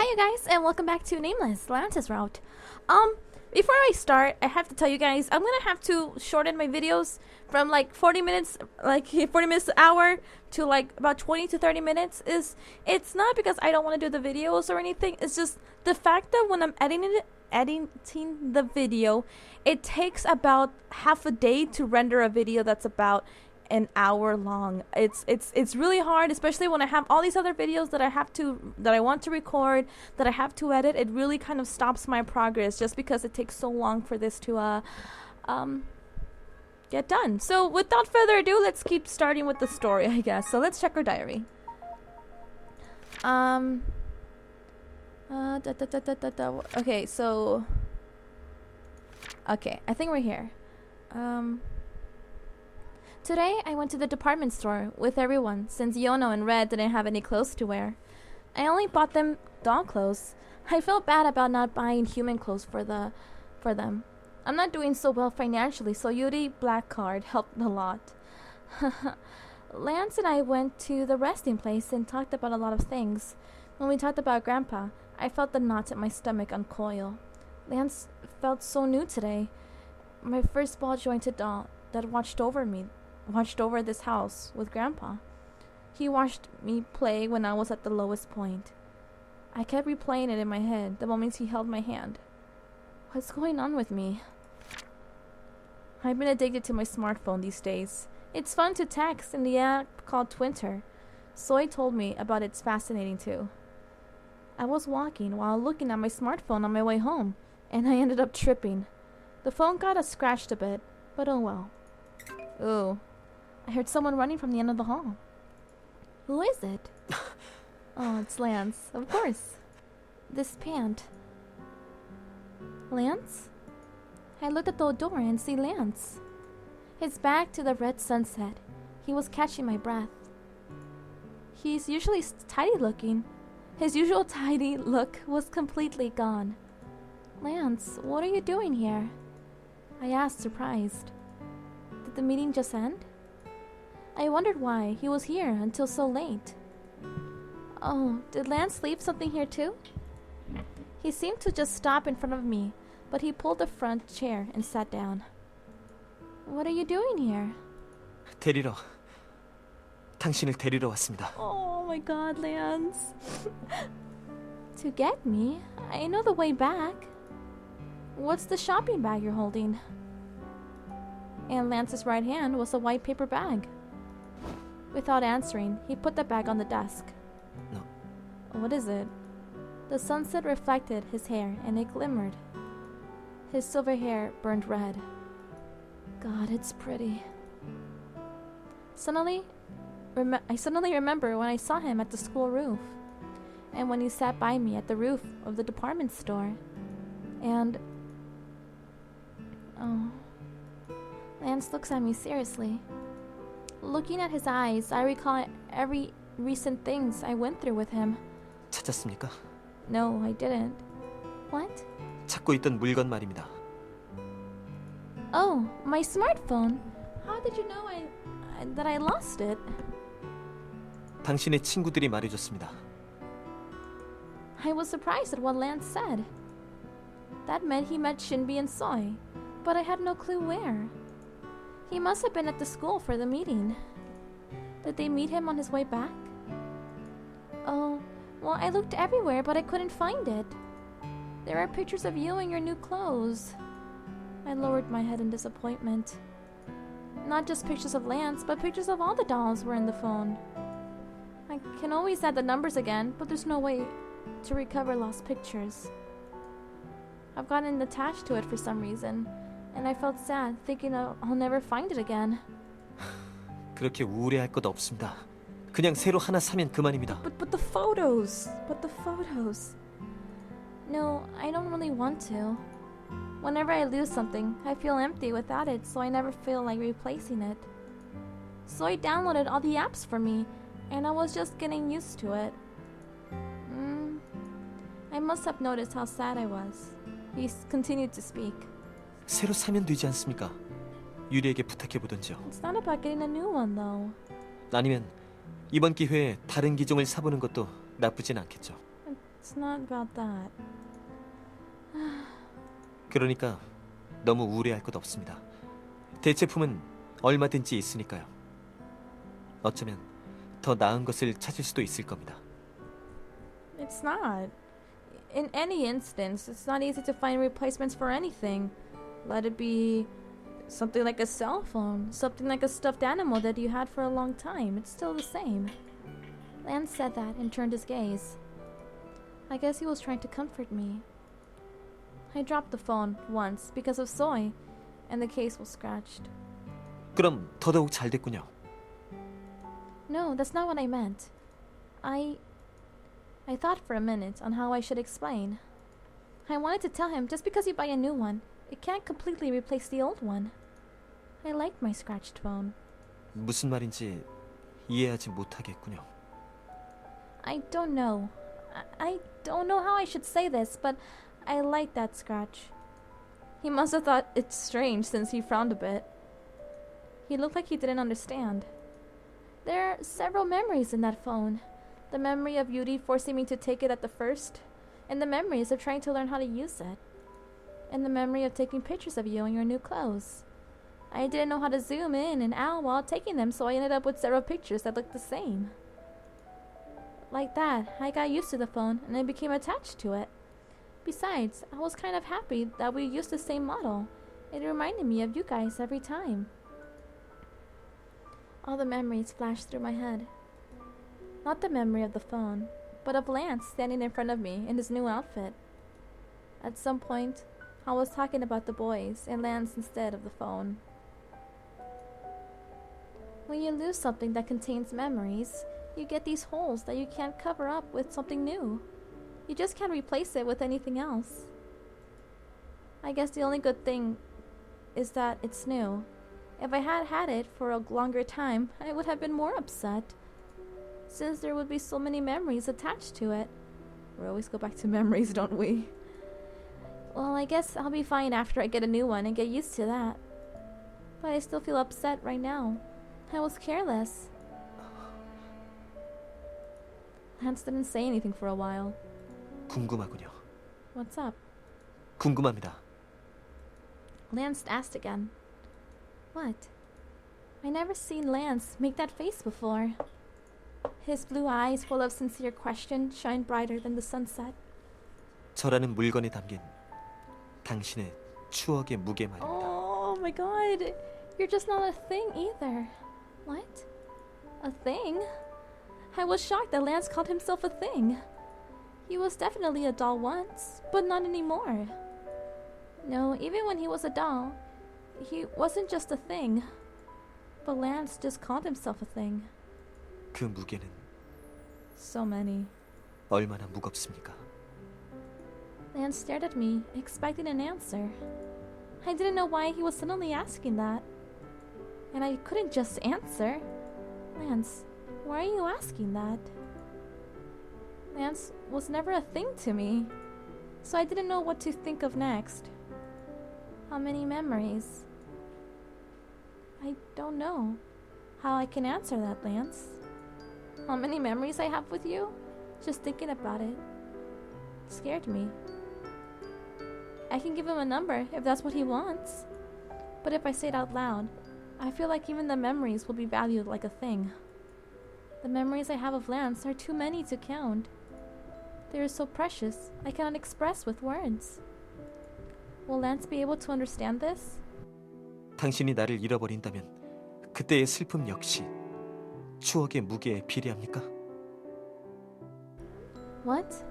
Hi you guys and welcome back to Nameless, Lance's route. Before I start, I have to tell you guys I'm gonna have to shorten my videos from like 40 minutes, like 40 minutes an hour to like about 20 to 30 minutes. It's not because I don't want to do the videos or anything, it's just the fact that when I'm editing the video, it takes about half a day to render a video that's about an hour long. It's really hard, especially when I have all these other videos that I want to record, that I have to edit. It really kind of stops my progress just because it takes so long for this to get done. So without further ado, let's keep starting with the story, I guess. So let's check our diary. Okay, so I think we're here. Today, I went to the department store with everyone since Yono and Red didn't have any clothes to wear. I only bought them doll clothes. I felt bad about not buying human clothes for them. I'm not doing so well financially, so Yuri Black Card helped a lot. Lance and I went to the resting place and talked about a lot of things. When we talked about Grandpa, I felt the knots in my stomach uncoil. Lance felt so new today. My first ball-jointed doll that watched over this house with Grandpa. He watched me play when I was at the lowest point. I kept replaying it in my head the moments he held my hand. What's going on with me? I've been addicted to my smartphone these days. It's fun to text in the app called Twitter. Soy told me about it's fascinating too. I was walking while looking at my smartphone on my way home, and I ended up tripping. The phone got scratched a bit, but oh well. Ooh. I heard someone running from the end of the hall. Who is it? Oh, it's Lance, of course. This pant. Lance? I looked at the door and see Lance. His back to the red sunset. He was catching my breath. He's usually tidy looking. His usual tidy look was completely gone. Lance, what are you doing here? I asked, surprised. Did the meeting just end? I wondered why he was here until so late. Oh, did Lance leave something here too? He seemed to just stop in front of me, but he pulled the front chair and sat down. What are you doing here? 당신을 데리러 왔습니다. Oh my god, Lance. To get me? I know the way back. What's the shopping bag you're holding? And Lance's right hand was a white paper bag. Without answering, he put the bag on the desk. No. What is it? The sunset reflected his hair and it glimmered. His silver hair burned red. God, it's pretty. I suddenly remember when I saw him at the school roof, and when he sat by me at the roof of the department store. And oh, Lance looks at me seriously. Looking at his eyes, I recall every recent things I went through with him. 찾았습니까? No, I didn't. What? 찾고 있던 물건 말입니다. Oh, my smartphone. How did you know that I lost it? 당신의 친구들이 말해줬습니다. I was surprised at what Lance said. That meant he met Shinbi and Soy, but I had no clue where. He must have been at the school for the meeting. Did they meet him on his way back? Oh, well, I looked everywhere, but I couldn't find it. There are pictures of you in your new clothes. I lowered my head in disappointment. Not just pictures of Lance, but pictures of all the dolls were in the phone. I can always add the numbers again, but there's no way to recover lost pictures. I've gotten attached to it for some reason, and I felt sad, thinking I'll never find it again. 그렇게 우울해할 것 없습니다. 그냥 새로 하나 사면 그만입니다. But the photos. No, I don't really want to. Whenever I lose something, I feel empty without it, so I never feel like replacing it. So I downloaded all the apps for me, and I was just getting used to it. I must have noticed how sad I was. He continued to speak. 새로 사면 되지 않습니까? 유리에게 부탁해보던지요. It's not about getting a new one, though. 아니면 이번 기회에 다른 기종을 사보는 것도 나쁘진 않겠죠. It's not about that. 그러니까 너무 우려할 것 없습니다. 대체품은 얼마든지 있으니까요. 어쩌면 더 나은 것을 찾을 수도 있을 겁니다. It's not. In any instance, it's not easy to find replacements for anything. Let it be something like a cell phone, something like a stuffed animal that you had for a long time. It's still the same. Lance said that and turned his gaze. I guess he was trying to comfort me. I dropped the phone once because of soy, and the case was scratched. 그럼 더더욱 잘 됐군요. No, that's not what I meant. I thought for a minute on how I should explain. I wanted to tell him just because you buy a new one, it can't completely replace the old one. I liked my scratched phone. 무슨 말인지 이해하지 못하겠군요. I don't know. I don't know how I should say this, but I like that scratch. He must have thought it strange since he frowned a bit. He looked like he didn't understand. There are several memories in that phone. The memory of Yuri forcing me to take it at the first, and the memories of trying to learn how to use it, and the memory of taking pictures of you in your new clothes. I didn't know how to zoom in and out while taking them, so I ended up with several pictures that looked the same. Like that, I got used to the phone, and I became attached to it. Besides, I was kind of happy that we used the same model. It reminded me of you guys every time. All the memories flashed through my head. Not the memory of the phone, but of Lance standing in front of me in his new outfit. At some point, I was talking about the boys and Lance instead of the phone. When you lose something that contains memories, you get these holes that you can't cover up with something new. You just can't replace it with anything else. I guess the only good thing is that it's new. If I had had it for a longer time, I would have been more upset, since there would be so many memories attached to it. We always go back to memories, don't we? Well, I guess I'll be fine after I get a new one and get used to that. But I still feel upset right now. I was careless. Lance didn't say anything for a while. 궁금하군요. What's up? 궁금합니다. Lance asked again. What? I never seen Lance make that face before. His blue eyes, full of sincere question, shine brighter than the sunset. 저라는 물건에 담긴 당신의 추억의 무게 말입니다. Oh my god. You're just not a thing either. What? A thing? I was shocked that Lance called himself a thing. He was definitely a doll once, but not anymore. No, even when he was a doll, he wasn't just a thing. But Lance just called himself a thing. 그 무게는 So many. 얼마나 무겁습니까? Lance stared at me, expecting an answer. I didn't know why he was suddenly asking that. And I couldn't just answer. Lance, why are you asking that? Lance was never a thing to me, so I didn't know what to think of next. How many memories? I don't know how I can answer that, Lance. How many memories I have with you? Just thinking about it scared me. I can give him a number if that's what he wants. But if I say it out loud, I feel like even the memories will be valued like a thing. The memories I have of Lance are too many to count. They are so precious, I cannot express with words. Will Lance be able to understand this? 당신이 나를 잃어버린다면 그때의 슬픔 역시 추억의 무게에 비례합니까? What?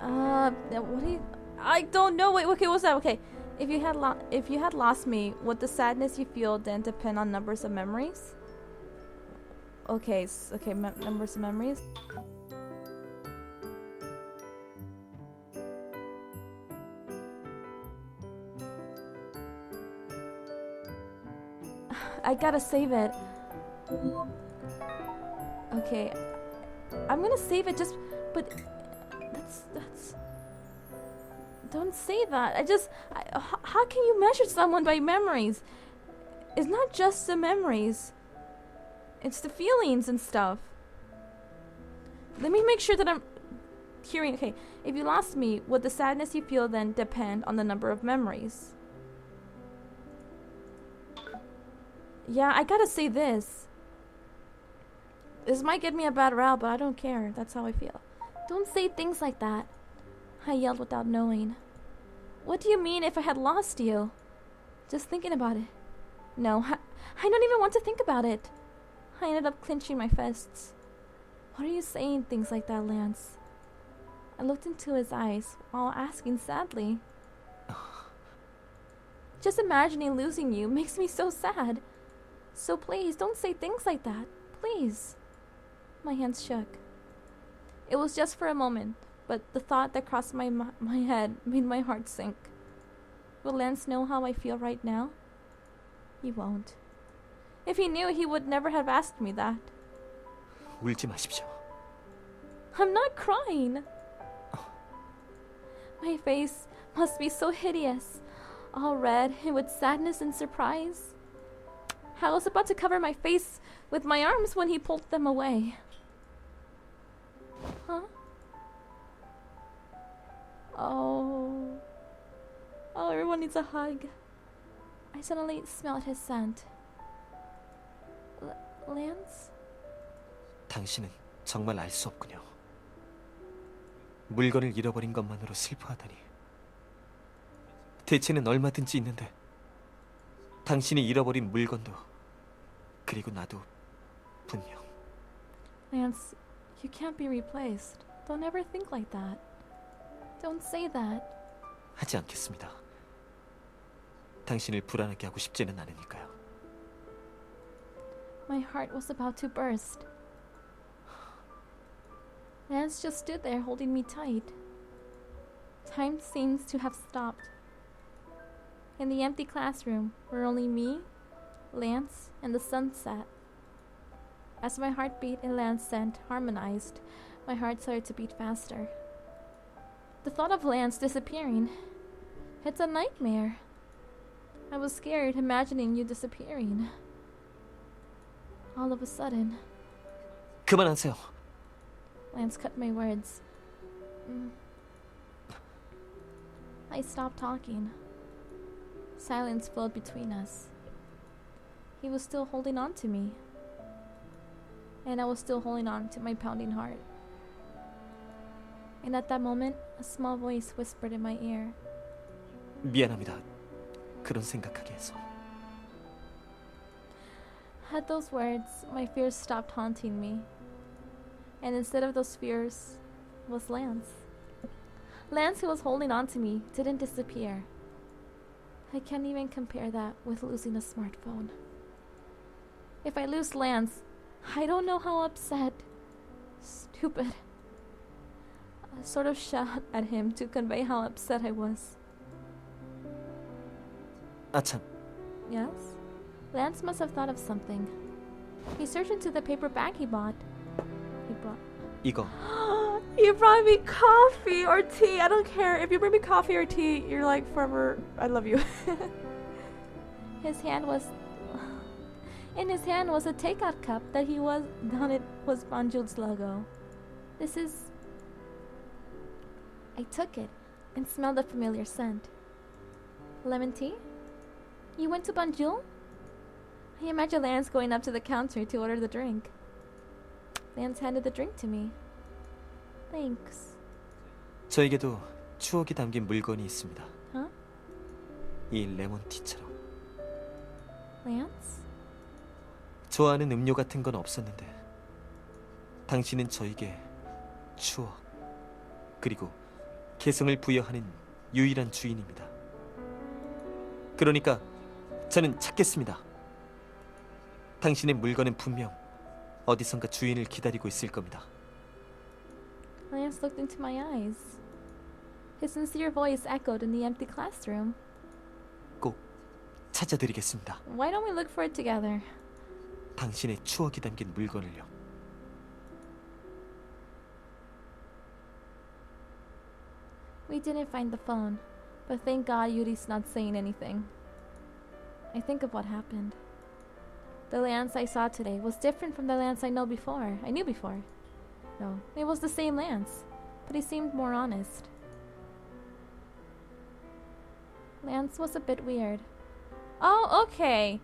What do you... I don't know. Wait, okay, what's that? Okay, if you had lost me, would the sadness you feel then depend on numbers of memories? Okay, numbers of memories. I gotta save it. Okay, I'm gonna save it. But that's. Don't say that. How can you measure someone by memories? It's not just the memories. It's the feelings and stuff. Let me make sure that hearing, okay, if you lost me, would the sadness you feel then depend on the number of memories? Yeah, I gotta say this. This might get me a bad row, but I don't care. That's how I feel. Don't say things like that, I yelled without knowing. What do you mean if I had lost you? Just thinking about it. No, I don't even want to think about it. I ended up clenching my fists. What are you saying things like that, Lance? I looked into his eyes while asking sadly. Just imagining losing you makes me so sad. So please, don't say things like that. Please. My hands shook. It was just for a moment, but the thought that crossed my head made my heart sink. Will Lance know how I feel right now? He won't. If he knew, he would never have asked me that. 울지 마십시오. I'm not crying. My face must be so hideous, all red and with sadness and surprise. I was about to cover my face with my arms when he pulled them away. Huh? Oh, everyone needs a hug. I suddenly smelled his scent. Lance? 당신은 정말 알 수 없군요. 물건을 잃어버린 것만으로 슬퍼하다니. 대체는 얼마든지 있는데 당신이 잃어버린 물건도 그리고 나도 분명. Lance, you can't be replaced. Don't ever think like that. Don't say that. 하지 않겠습니다. 당신을 불안하게 하고 싶지는 않으니까요. My heart was about to burst. Lance just stood there holding me tight. Time seems to have stopped. In the empty classroom were only me, Lance, and the sunset. As my heartbeat and Lance's scent harmonized, my heart started to beat faster. The thought of Lance disappearing, it's a nightmare. I was scared imagining you disappearing. All of a sudden, 그만하세요. Lance cut my words. I stopped talking. Silence flowed between us. He was still holding on to me, and I was still holding on to my pounding heart. And at that moment, a small voice whispered in my ear. 미안합니다. 그런 생각하게 해서. At those words, my fears stopped haunting me. And instead of those fears was Lance. Lance, who was holding on to me, didn't disappear. I can't even compare that with losing a smartphone. If I lose Lance, I don't know how upset. Stupid. I sort of shot at him to convey how upset I was. 아참, Yes? Lance must have thought of something. He searched into the paper bag he bought. 이거 You brought me coffee or tea. I don't care. If you bring me coffee or tea, you're like forever. I love you. In his hand was a takeout cup that on it was Banjul's logo. This is. I took it and smelled a familiar scent. Lemon tea? You went to Banjul? I imagine Lance going up to the counter to order the drink. Lance handed the drink to me. Thanks. 저에게도 추억이 담긴 물건이 있습니다. Huh? 이 레몬티처럼. Lance? 좋아하는 음료 같은 건 없었는데 당신은 저에게 추억 그리고 개성을 부여하는 유일한 주인입니다. 그러니까 저는 찾겠습니다. 당신의 물건은 분명 어디선가 주인을 기다리고 있을 겁니다. Lance looked into my eyes. His sincere voice echoed in the empty classroom. 꼭 찾아드리겠습니다. Why don't we look for it together? 당신의 추억이 담긴 물건을요. We didn't find the phone, but thank God Yuri's not saying anything. I think of what happened. The Lance I saw today was different from the Lance I knew before. No, it was the same Lance. but he seemed more honest. Lance was a bit weird. Oh, okay.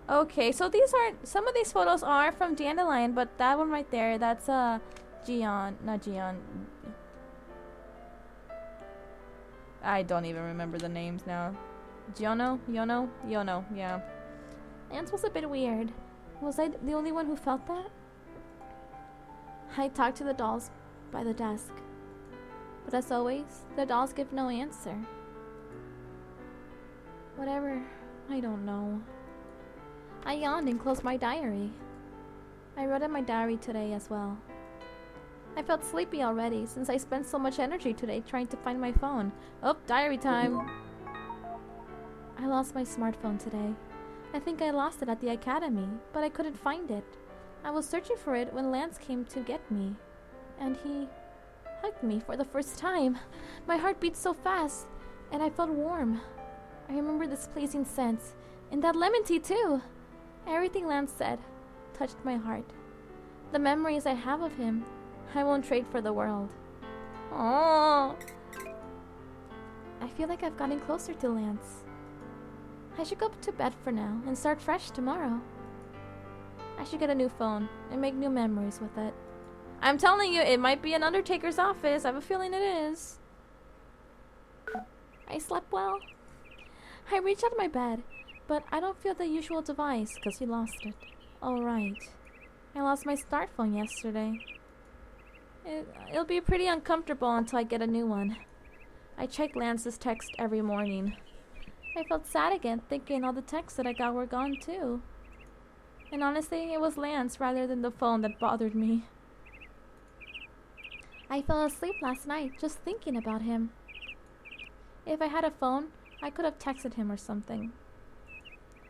Okay, so these aren't... Some of these photos are from Dandelion, but that one right there, that's Gion. Not Gion. I don't even remember the names now. Yono, yeah. Lance was a bit weird. Was I the only one who felt that? I talked to the dolls by the desk. But as always, the dolls give no answer. Whatever, I don't know. I yawned and closed my diary. I wrote in my diary today as well. I felt sleepy already since I spent so much energy today trying to find my phone. Oh, diary time! I lost my smartphone today. I think I lost it at the academy, but I couldn't find it. I was searching for it when Lance came to get me. And he hugged me for the first time. My heart beat so fast, and I felt warm. I remember this pleasing scent, and that lemon tea too. Everything Lance said touched my heart. The memories I have of him, I won't trade for the world. Oh, I feel like I've gotten closer to Lance. I should go to bed for now and start fresh tomorrow. I should get a new phone and make new memories with it. I'm telling you, it might be an undertaker's office. I have a feeling it is. I slept well. I reached out of my bed, but I don't feel the usual device because you lost it. Oh, right. I lost my smartphone yesterday. It'll be pretty uncomfortable until I get a new one. I check Lance's text every morning. I felt sad again thinking all the texts that I got were gone too. And honestly, it was Lance rather than the phone that bothered me. I fell asleep last night just thinking about him. If I had a phone, I could have texted him or something.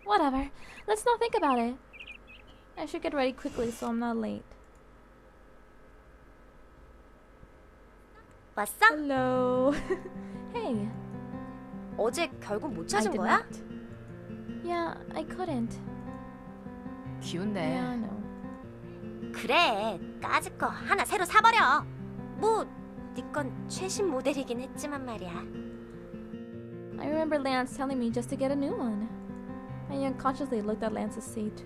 Whatever, let's not think about it. I should get ready quickly so I'm not late. 왔어? Hello. Hey. 어제 결국 못 I 찾은 did 거야? not. Yeah, I couldn't. 기운내. Yeah, I know. 그래, 까짓 거 하나 새로 사버려. 뭐, 네 건 최신 모델이긴 했지만 말이야. I remember Lance telling me just to get a new one. I unconsciously looked at Lance's seat.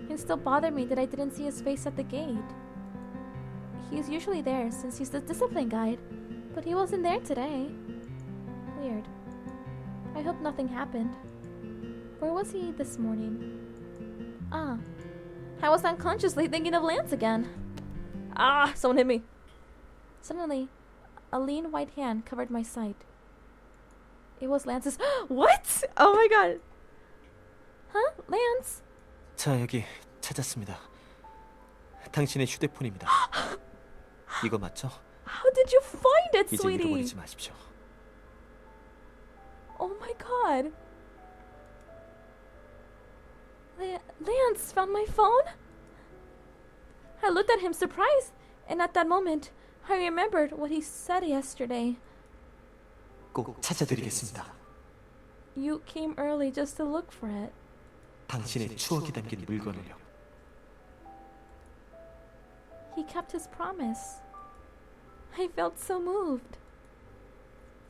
It still bothered me that I didn't see his face at the gate. He's usually there since he's the discipline guide, but he wasn't there today. Weird. I hope nothing happened. Where was he this morning? Ah, I was unconsciously thinking of Lance again. Ah, someone hit me. Suddenly, a lean white hand covered my sight. It was Lance's. What? Oh my god. Huh? Lance? 자, 여기 찾았습니다. 당신의 휴대폰입니다. 이거 맞죠? How did you find it, 이제 sweetie? 잃어버리지 마십시오. Oh my god. Lance found my phone? I looked at him surprised, and at that moment, I remembered what he said yesterday. 꼭 찾아드리겠습니다. You came early just to look for it. 당신의 추억이 담긴 물건을요. He kept his promise. I felt so moved.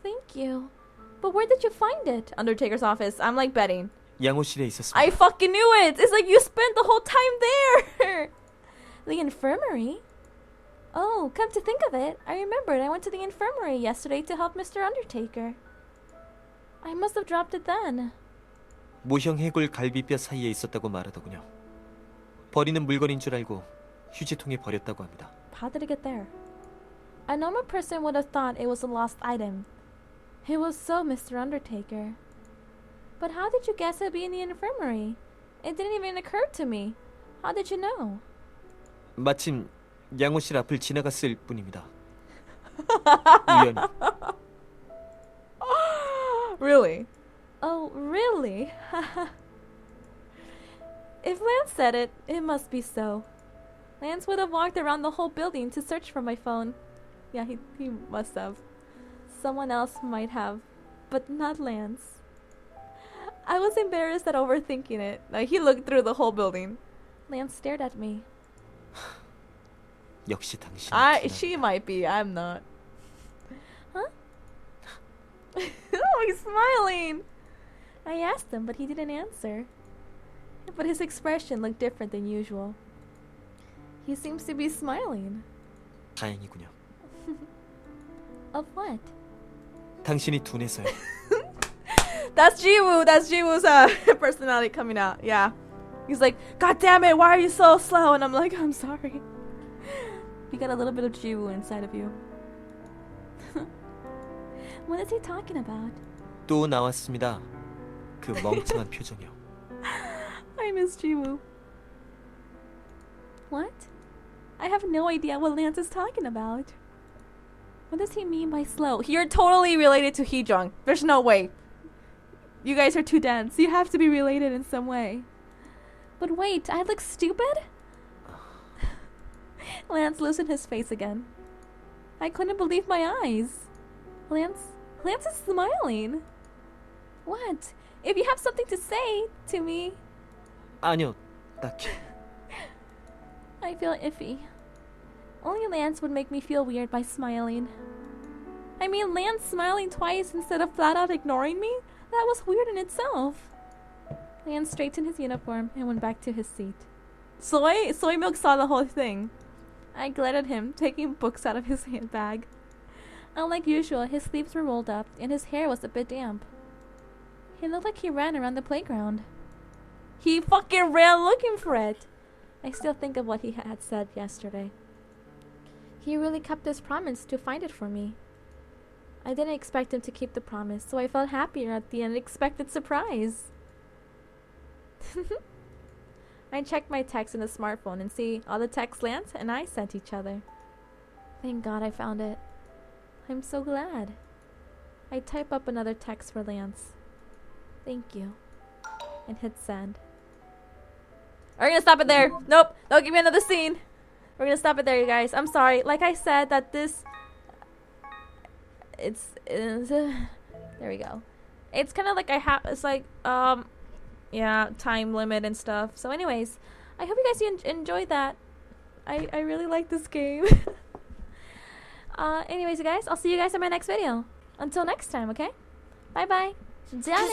Thank you. But where did you find it? Undertaker's office. I'm like betting. 양호실에 있었습니다. I fucking knew it! It's like you spent the whole time there! The infirmary? Oh, come to think of it, I remembered I went to the infirmary yesterday to help Mr. Undertaker. I must have dropped it then. 모형 해골 갈비뼈 사이에 있었다고 말하더군요. 버리는 물건인 줄 알고 휴지통에 버렸다고 합니다. How did it get there? A normal person would have thought it was a lost item. It was so Mr. Undertaker. But how did you guess it'd be in the infirmary? It didn't even occur to me. How did you know? 마침 양호실 앞을 지나갔을 뿐입니다. 우연히. Really? Oh, really? If Lance said it, it must be so. Lance would have walked around the whole building to search for my phone. Yeah, he must have. Someone else might have, but not Lance. I was embarrassed at overthinking it. Like, he looked through the whole building. Lance stared at me. 역시 당신은 She might be. I'm not. Huh? Oh, he's smiling. I asked him, but he didn't answer. But his expression looked different than usual. He seems to be smiling. 다행이군요. Of what? 당신이 둔해서요. That's Jiwoo. That's Jiwoo's personality coming out. Yeah. He's like, God damn it, why are you so slow? And I'm like, I'm sorry. You got a little bit of Jiwoo inside of you. What is he talking about? 또 나왔습니다. 그 멍청한 표정이요. I miss Jiwoo. What? I have no idea what Lance is talking about. What does he mean by slow? You're totally related to Heejung. There's no way. You guys are too dense. You have to be related in some way. But wait, I look stupid? Lance loosened his face again. I couldn't believe my eyes. Lance is smiling. What? If you have something to say to me. 아니요, 딱히. I feel iffy. Only Lance would make me feel weird by smiling. I mean, Lance smiling twice instead of flat out ignoring me? That was weird in itself. Lance straightened his uniform and went back to his seat. Soy Milk saw the whole thing. I glared at him, taking books out of his handbag. Unlike usual, his sleeves were rolled up and his hair was a bit damp. He looked like he ran around the playground. He fucking ran looking for it! I still think of what he had said yesterday. He really kept his promise to find it for me. I didn't expect him to keep the promise, so I felt happier at the unexpected surprise. I checked my text in the smartphone and see all the texts Lance and I sent each other. Thank God I found it. I'm so glad. I type up another text for Lance. Thank you. And hit send. We're gonna stop it there. Nope. Don't give me another scene. We're gonna stop it there, you guys. I'm sorry. Like I said, that this... there we go. It's kind of like it's like, yeah, time limit and stuff. So anyways, I hope you guys enjoyed that. I really like this game. Anyways, you guys, I'll see you guys in my next video. Until next time, okay? Bye-bye. じゃあね。